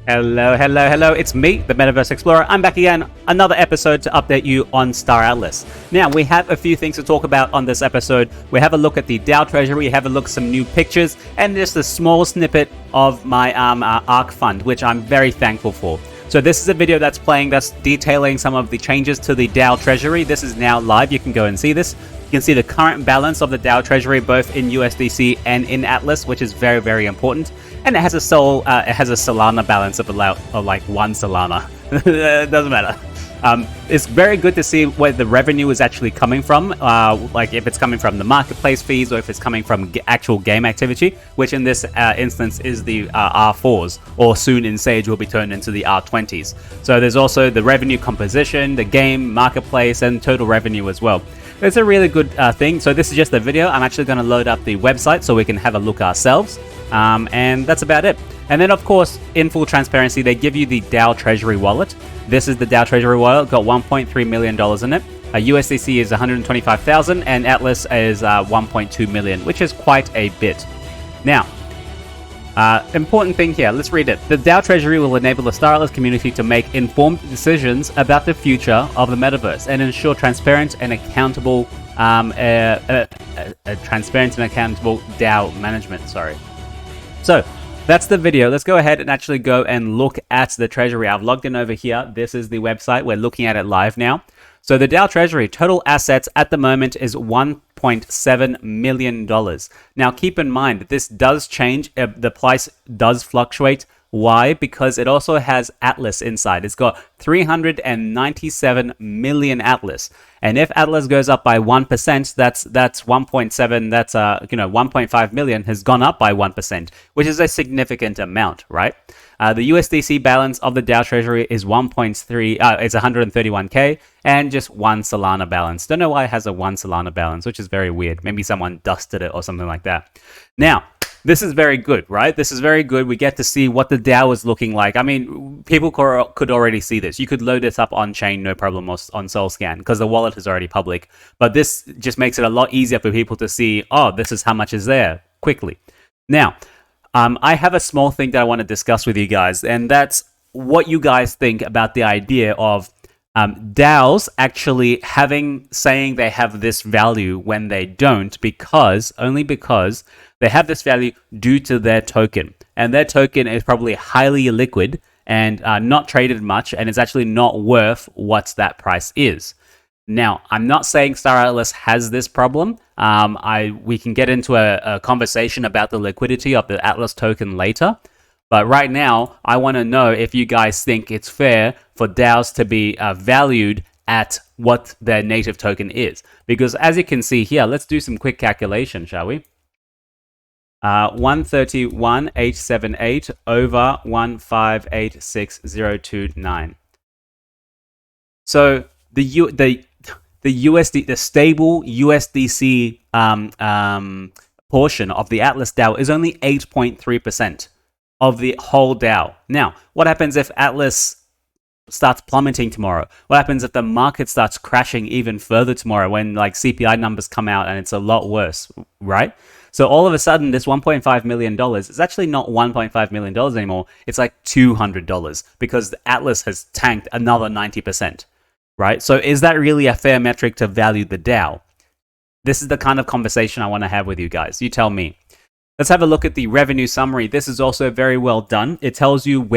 Hello, hello, hello. It's me, the MetaVerse Explorer. I'm back again, another episode to update you on Star Atlas. Now, we have a few things to talk about on this episode. We have a look at the DAO treasury, we have a look at some new pictures, and just a small snippet of my ARC fund, which I'm very thankful for. So this is a video that's detailing some of the changes to the DAO treasury. This is now live. You can go and see this. You can see the current balance of the DAO treasury, both in USDC and in Atlas, which is very, very important. And it has a Solana balance of like 1 Solana. It doesn't matter. It's very good to see where the revenue is actually coming from, like if it's coming from the marketplace fees or if it's coming from actual game activity, which in this instance is the R4s, or soon in Sage will be turned into the R20s. So there's also the revenue composition, the game, marketplace, and total revenue as well. It's a really good thing. So this is just a video. I'm actually going to load up the website so we can have a look ourselves. And that's about it. And then, of course, in full transparency, they give you the DAO Treasury wallet. This is the DAO Treasury wallet. Got $1.3 million in it. USDC is 125,000 and Atlas is 1.2 million, which is quite a bit. Now, important thing here. Let's read it. The DAO Treasury will enable the Star Atlas community to make informed decisions about the future of the metaverse and ensure transparent and accountable DAO management. So that's the video. Let's go ahead and actually go and look at the treasury. I've logged in over here. This is the website. We're looking at it live now. So the DAO treasury total assets at the moment is $1.7 million. Now keep in mind that this does change. The price does fluctuate. Why? Because it also has Atlas inside. It's got 397 million Atlas. And if Atlas goes up by 1%, that's 1.7, that's 1.5 million has gone up by 1%, which is a significant amount, right? The USDC balance of the DAO treasury is 1.3, it's 131k, and just 1 Solana balance. Don't know why it has a 1 Solana balance, which is very weird. Maybe someone dusted it or something like that. Now, this is very good, right? This is very good. We get to see what the DAO is looking like. I mean, people could already see this. You could load this up on chain, no problem, or on SolScan, because the wallet is already public. But this just makes it a lot easier for people to see, oh, this is how much is there, quickly. Now, I have a small thing that I want to discuss with you guys, and that's what you guys think about the idea of DAOs actually saying they have this value when they don't, only because they have this value due to their token, and their token is probably highly illiquid and not traded much, and it's actually not worth what that price is. Now, I'm not saying Star Atlas has this problem. We can get into a conversation about the liquidity of the Atlas token later. But right now, I want to know if you guys think it's fair for DAOs to be valued at what their native token is. Because as you can see here, let's do some quick calculation, shall we? 131,878 over 158,6029. So the stable USDC portion of the Atlas DAO is only 8.3% of the whole DAO. Now, what happens if Atlas starts plummeting tomorrow? What happens if the market starts crashing even further tomorrow when like CPI numbers come out and it's a lot worse, right? So all of a sudden, this $1.5 million is actually not $1.5 million anymore. It's like $200 because the Atlas has tanked another 90%, right? So is that really a fair metric to value the DAO? This is the kind of conversation I want to have with you guys. You tell me. Let's have a look at the revenue summary. This is also very well done. It tells you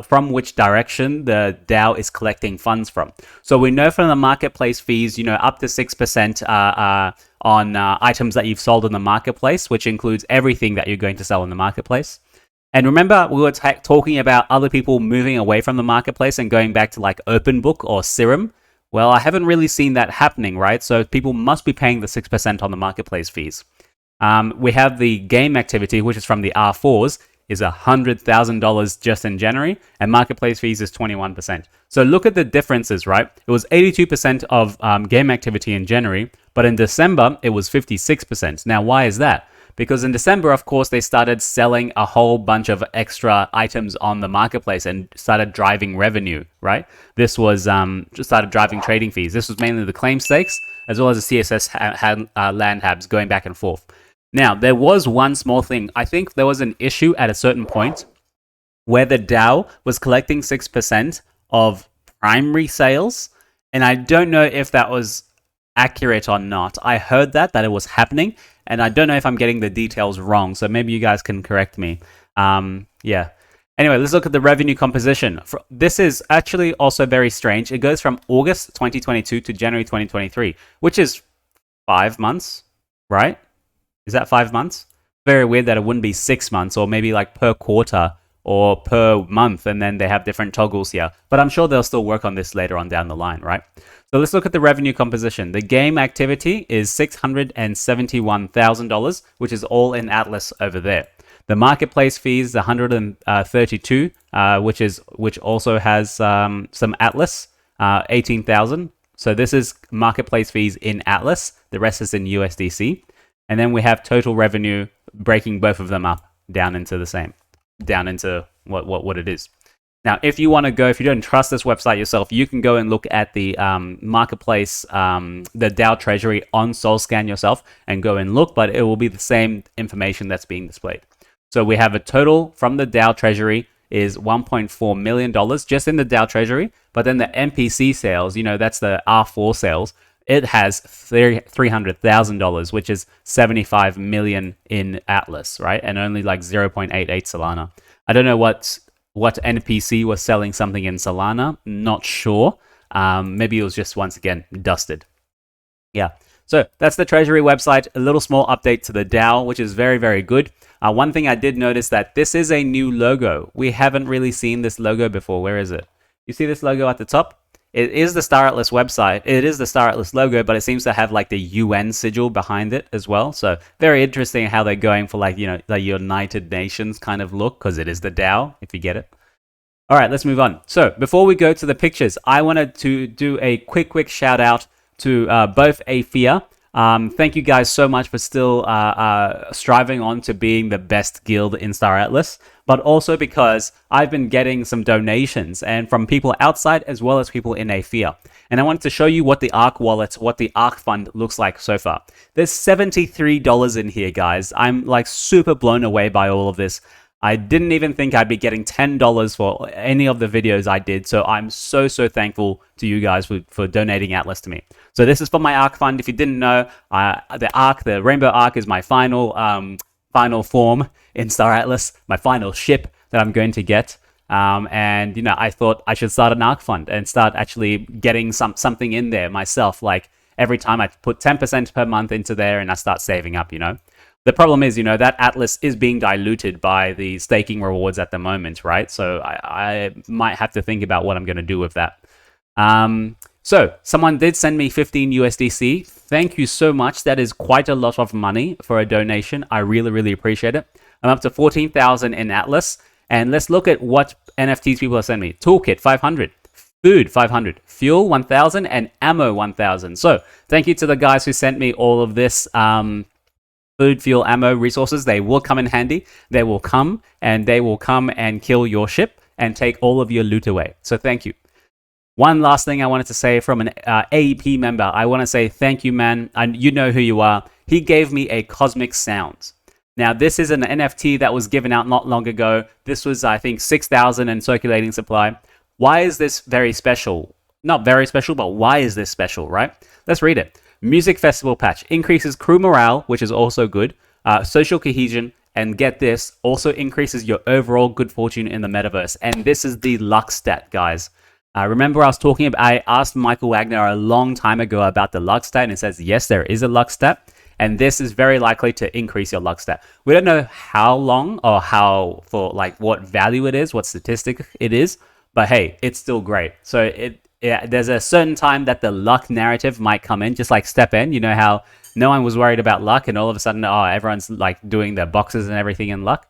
from which direction the DAO is collecting funds from. So we know from the marketplace fees, up to 6% on items that you've sold in the marketplace, which includes everything that you're going to sell in the marketplace. And remember, we were talking about other people moving away from the marketplace and going back to like OpenBook or Serum. Well, I haven't really seen that happening, right? So people must be paying the 6% on the marketplace fees. We have the game activity, which is from the R4s, is $100,000 just in January, and marketplace fees is 21%. So look at the differences, right? It was 82% of game activity in January, but in December, it was 56%. Now, why is that? Because in December, of course, they started selling a whole bunch of extra items on the marketplace and started driving revenue, right? This was just started driving trading fees. This was mainly the claim stakes, as well as the CSS land habs going back and forth. Now, there was one small thing. I think there was an issue at a certain point where the DAO was collecting 6% of primary sales. And I don't know if that was accurate or not. I heard that it was happening, and I don't know if I'm getting the details wrong. So maybe you guys can correct me. Yeah. Anyway, let's look at the revenue composition. This is actually also very strange. It goes from August 2022 to January 2023, which is 5 months, right? Is that 5 months? Very weird that it wouldn't be 6 months, or maybe like per quarter or per month, and then they have different toggles here. But I'm sure they'll still work on this later on down the line, right? So let's look at the revenue composition. The game activity is $671,000, which is all in Atlas over there. The marketplace fees, 132, which also has some Atlas, 18,000. So this is marketplace fees in Atlas. The rest is in USDC. And then we have total revenue, breaking both of them up down into the same, down into what it is. Now, if you want to go, if you don't trust this website yourself, you can go and look at the marketplace, the DAO Treasury on SolScan yourself and go and look, but it will be the same information that's being displayed. So we have a total from the DAO Treasury is $1.4 million just in the DAO Treasury, but then the MPC sales, that's the R4 sales, it has $300,000, which is 75 million in Atlas, right? And only like 0.88 Solana. I don't know what NPC was selling something in Solana. Not sure. Maybe it was just, once again, dusted. Yeah. So that's the Treasury website. A little small update to the DAO, which is very, very good. One thing I did notice that this is a new logo. We haven't really seen this logo before. Where is it? You see this logo at the top? It is the Star Atlas website. It is the Star Atlas logo, but it seems to have like the UN sigil behind it as well. So very interesting how they're going for like United Nations kind of look, because it is the DAO, if you get it. All right, let's move on. So before we go to the pictures, I wanted to do a quick shout out to both Afia. Thank you guys so much for still striving on to being the best guild in Star Atlas, but also because I've been getting some donations and from people outside as well as people in Afia. And I wanted to show you what the ARC wallet, what the ARC fund looks like so far. There's $73 in here, guys. I'm like super blown away by all of this. I didn't even think I'd be getting $10 for any of the videos I did. So I'm so thankful to you guys for donating Atlas to me. So this is for my ARC fund. If you didn't know, the Rainbow ARC is my final form in Star Atlas, my final ship that I'm going to get. And I thought I should start an ARC fund and start actually getting something in there myself. Like every time I put 10% per month into there and I start saving up, The problem is, that Atlas is being diluted by the staking rewards at the moment, right? So I might have to think about what I'm going to do with that. So someone did send me 15 USDC. Thank you so much. That is quite a lot of money for a donation. I really appreciate it. I'm up to 14,000 in Atlas. And let's look at what NFTs people have sent me. Toolkit, 500. Food, 500. Fuel, 1,000. And ammo, 1,000. So thank you to the guys who sent me all of this food, fuel, ammo, resources. They will come in handy. They will come and kill your ship and take all of your loot away. So thank you. One last thing I wanted to say from an AEP member. I want to say thank you, man. And you know who you are. He gave me a Cosmic Sound. Now, this is an NFT that was given out not long ago. This was, I think, 6,000 in circulating supply. Why is this very special? Not very special, but why is this special, right? Let's read it. Music Festival patch increases crew morale, which is also good, social cohesion, and get this, also increases your overall good fortune in the metaverse. And this is the luck stat, guys. Remember I asked Michael Wagner a long time ago about the luck stat, and it says, yes, there is a luck stat. And this is very likely to increase your luck stat. We don't know how long or what value it is, what statistic it is, but hey, it's still great. So there's a certain time that the luck narrative might come in, just like Step N. You know how no one was worried about luck, and all of a sudden, everyone's like doing their boxes and everything in luck.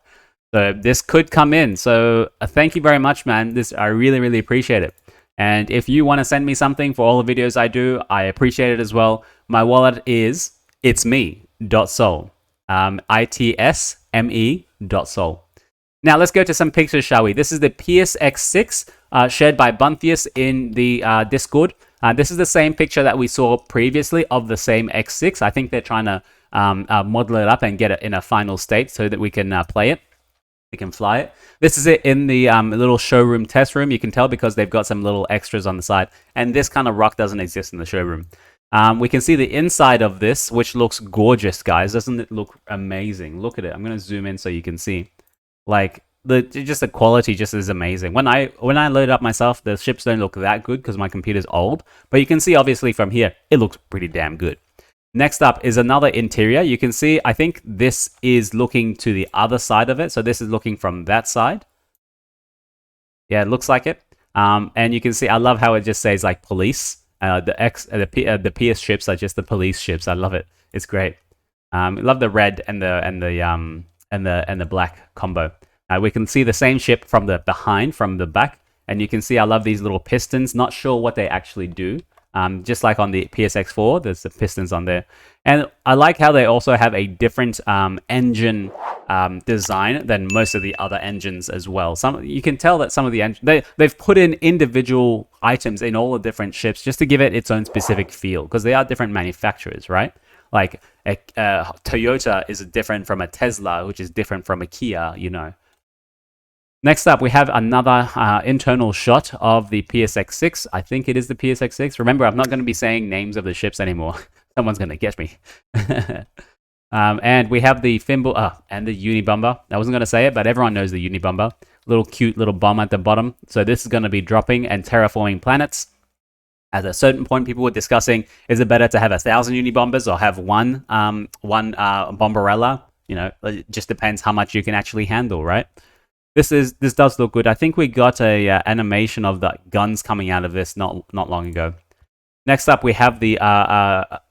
So this could come in. So thank you very much, man. I really appreciate it. And if you want to send me something for all the videos I do, I appreciate it as well. My wallet is itsme.sol. itsme.sol. Now let's go to some pictures, shall we? This is the Pierce X6 shared by Bunthius in the Discord. This is the same picture that we saw previously of the same X6. I think they're trying to model it up and get it in a final state so that we can play it. You can fly it. This is it in the little showroom test room. You can tell because they've got some little extras on the side. And this kind of rock doesn't exist in the showroom. We can see the inside of this, which looks gorgeous, guys. Doesn't it look amazing? Look at it. I'm going to zoom in so you can see. Like, the quality just is amazing. When I load it up myself, the ships don't look that good because my computer's old. But you can see, obviously, from here, it looks pretty damn good. Next up is another interior. You can see, I think this is looking to the other side of it. So this is looking from that side. Yeah, it looks like it. And you can see, I love how it just says like police. The PS ships are just the police ships. I love it. It's great. I love the red and the black combo. We can see the same ship from the behind, from the back. And you can see, I love these little pistons. Not sure what they actually do. Just like on the PSX4, there's the pistons on there. And I like how they also have a different engine design than most of the other engines as well. You can tell that some of the engines, they've put in individual items in all the different ships just to give it its own specific feel, because they are different manufacturers, right? Like Toyota is different from a Tesla, which is different from a Kia, you know. Next up, we have another internal shot of the PSX-6. I think it is the PSX-6. Remember, I'm not going to be saying names of the ships anymore. Someone's going to get me. And we have the Fimble and the Unibomber. I wasn't going to say it, but everyone knows the Unibomber. Little cute little bomb at the bottom. So this is going to be dropping and terraforming planets. At a certain point, people were discussing, is it better to have 1,000 Unibombers or have one Bomberella? You know, it just depends how much you can actually handle, right? This does look good. I think we got a animation of the guns coming out of this not long ago. Next up, we have the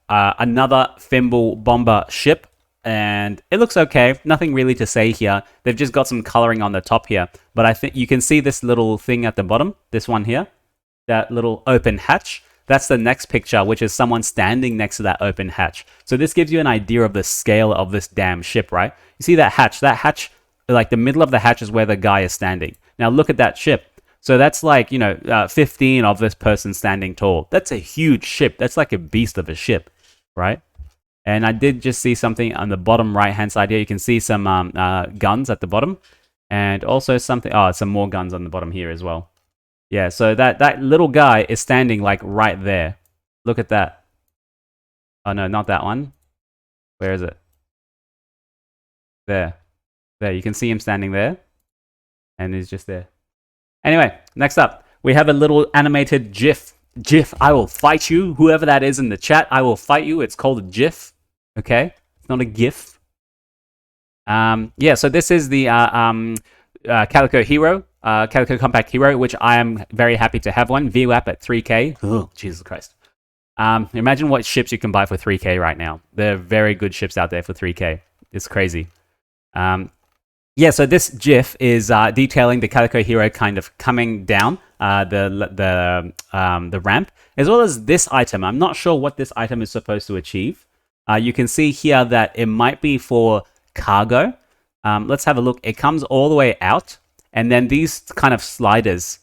another Fimble Bomber ship, and it looks okay. Nothing really to say here. They've just got some coloring on the top here, but I think you can see this little thing at the bottom. This one here, that little open hatch. That's the next picture, which is someone standing next to that open hatch. So this gives you an idea of the scale of this damn ship, right? You see that hatch? That hatch. Like the middle of the hatch is where the guy is standing. Now look at that ship. So that's like, 15 of this person standing tall. That's a huge ship. That's like a beast of a ship, right? And I did just see something on the bottom right-hand side here. You can see some guns at the bottom. And also some more guns on the bottom here as well. Yeah, so that little guy is standing like right there. Look at that. Oh no, not that one. Where is it? There. There, you can see him standing there, and he's just there. Anyway, next up, we have a little animated GIF. GIF, I will fight you. Whoever that is in the chat, I will fight you. It's called a GIF, okay? It's not a GIF. Yeah, so this is the Calico Hero, Calico Compact Hero, which I am very happy to have one. VWAP at 3K. Oh, Jesus Christ. Imagine what ships you can buy for 3K right now. There are very good ships out there for 3K. It's crazy. Yeah, so this GIF is detailing the Calico Hero kind of coming down the ramp, as well as this item. I'm not sure what this item is supposed to achieve. You can see here that it might be for cargo. Let's have a look. It comes all the way out, and then these kind of sliders,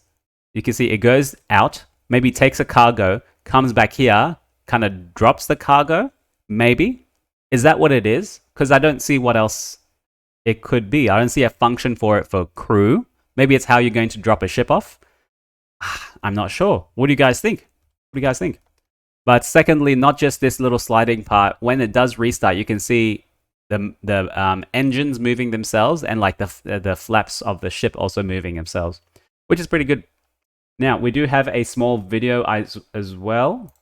you can see it goes out, maybe takes a cargo, comes back here, kind of drops the cargo, maybe. Is that what it is? Because I don't see what else it could be. I don't see a function for it for crew. Maybe it's how you're going to drop a ship off. I'm not sure. What do you guys think? What do you guys think? But secondly, not just this little sliding part. When it does restart, you can see the engines moving themselves, and like the flaps of the ship also moving themselves, which is pretty good. Now, we do have a small video as well.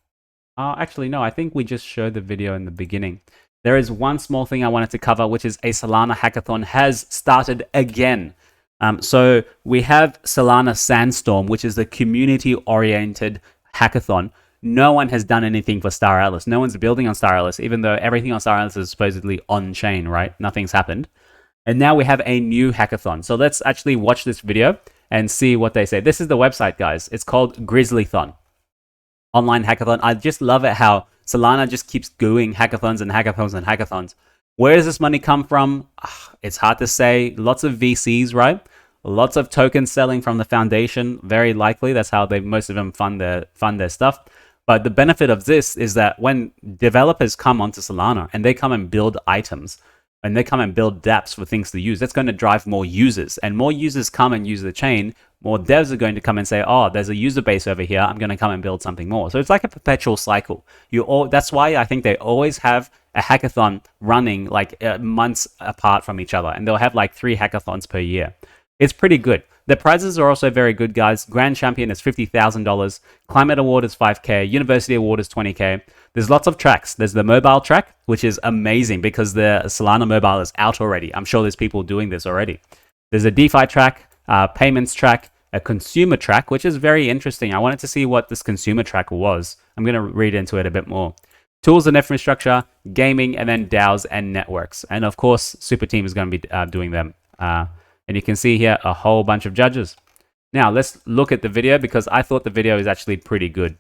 Actually, no, I think we just showed the video in the beginning. There is one small thing I wanted to cover, which is a Solana hackathon has started again. So we have Solana Sandstorm, which is the community-oriented hackathon. No one has done anything for Star Atlas. No one's building on Star Atlas, even though everything on Star Atlas is supposedly on-chain, right? Nothing's happened. And now we have a new hackathon. So let's actually watch this video and see what they say. This is the website, guys. It's called Grizzlython. Online hackathon. I just love it how Solana just keeps doing hackathons and hackathons and hackathons. Where does this money come from? It's hard to say. Lots of VCs, right? Lots of tokens selling from the foundation. Very likely. That's how most of them fund their stuff. But the benefit of this is that when developers come onto Solana and they come and build items, when they come and build dApps for things to use, that's going to drive more users. And more users come and use the chain, more devs are going to come and say, oh, there's a user base over here, I'm going to come and build something more. So it's like a perpetual cycle. That's why I think they always have a hackathon running like months apart from each other. And they'll have like 3 hackathons per year. It's pretty good. The prizes are also very good, guys. Grand Champion is $50,000. Climate Award is $5K. University Award is $20K. There's lots of tracks. There's the mobile track, which is amazing because the Solana mobile is out already. I'm sure there's people doing this already. There's a DeFi track, payments track, a consumer track, which is very interesting. I wanted to see what this consumer track was. I'm going to read into it a bit more. Tools and infrastructure, gaming, and then DAOs and networks. And of course, Super Team is going to be doing them. And you can see here a whole bunch of judges. Now, let's look at the video because I thought the video is actually pretty good.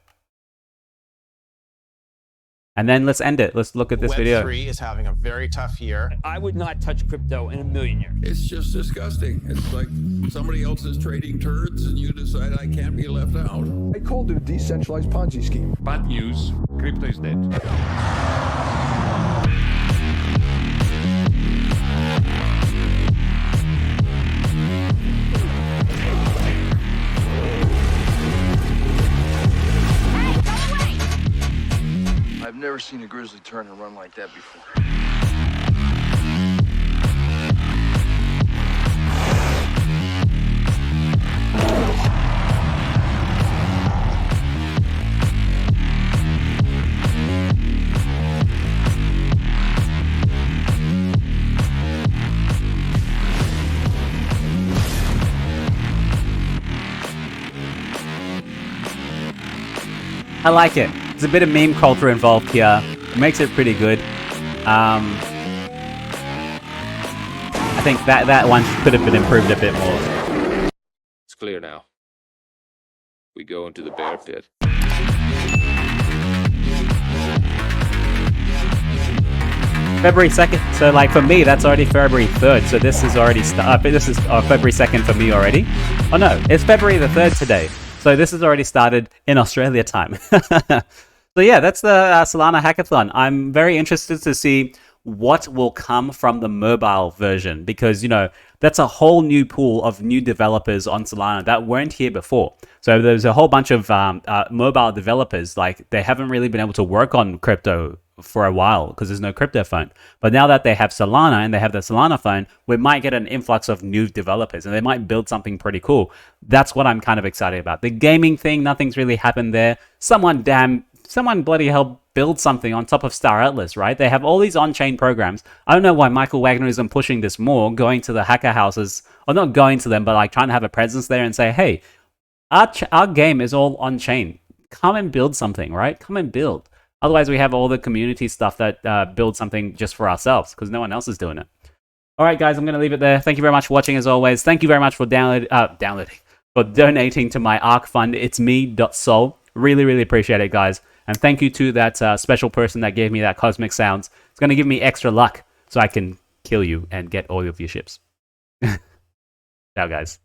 And then let's end it. Let's look at this video. Web3 is having a very tough year. I would not touch crypto in a million years. It's just disgusting. It's like somebody else is trading turds and you decide I can't be left out. I called it a decentralized Ponzi scheme. Bad news, crypto is dead. I've never seen a grizzly turn and run like that before. I like it. There's a bit of meme culture involved here. It makes it pretty good. I think that one could have been improved a bit more. It's clear now. We go into the bear pit. February 2nd. So like for me, that's already February 3rd. So this is already this is February 2nd for me already. Oh no, it's February the 3rd today. So this has already started in Australia time. So yeah, that's the Solana Hackathon. I'm very interested to see what will come from the mobile version because, you know, that's a whole new pool of new developers on Solana that weren't here before. So there's a whole bunch of mobile developers, like they haven't really been able to work on crypto for a while because there's no crypto phone. But now that they have Solana and they have the Solana phone, we might get an influx of new developers and they might build something pretty cool. That's what I'm kind of excited about. The gaming thing, nothing's really happened there. Someone bloody hell build something on top of Star Atlas, right? They have all these on-chain programs. I don't know why Michael Wagner isn't pushing this more, going to the hacker houses, or not going to them, but like trying to have a presence there and say, hey, our game is all on-chain. Come and build something, right? Come and build. Otherwise, we have all the community stuff that build something just for ourselves because no one else is doing it. All right, guys, I'm going to leave it there. Thank you very much for watching as always. Thank you very much for for donating to my ARC fund, itsme.sol. Really, really appreciate it, guys. And thank you to that special person that gave me that cosmic sounds. It's going to give me extra luck so I can kill you and get all of your ships. Ciao, guys.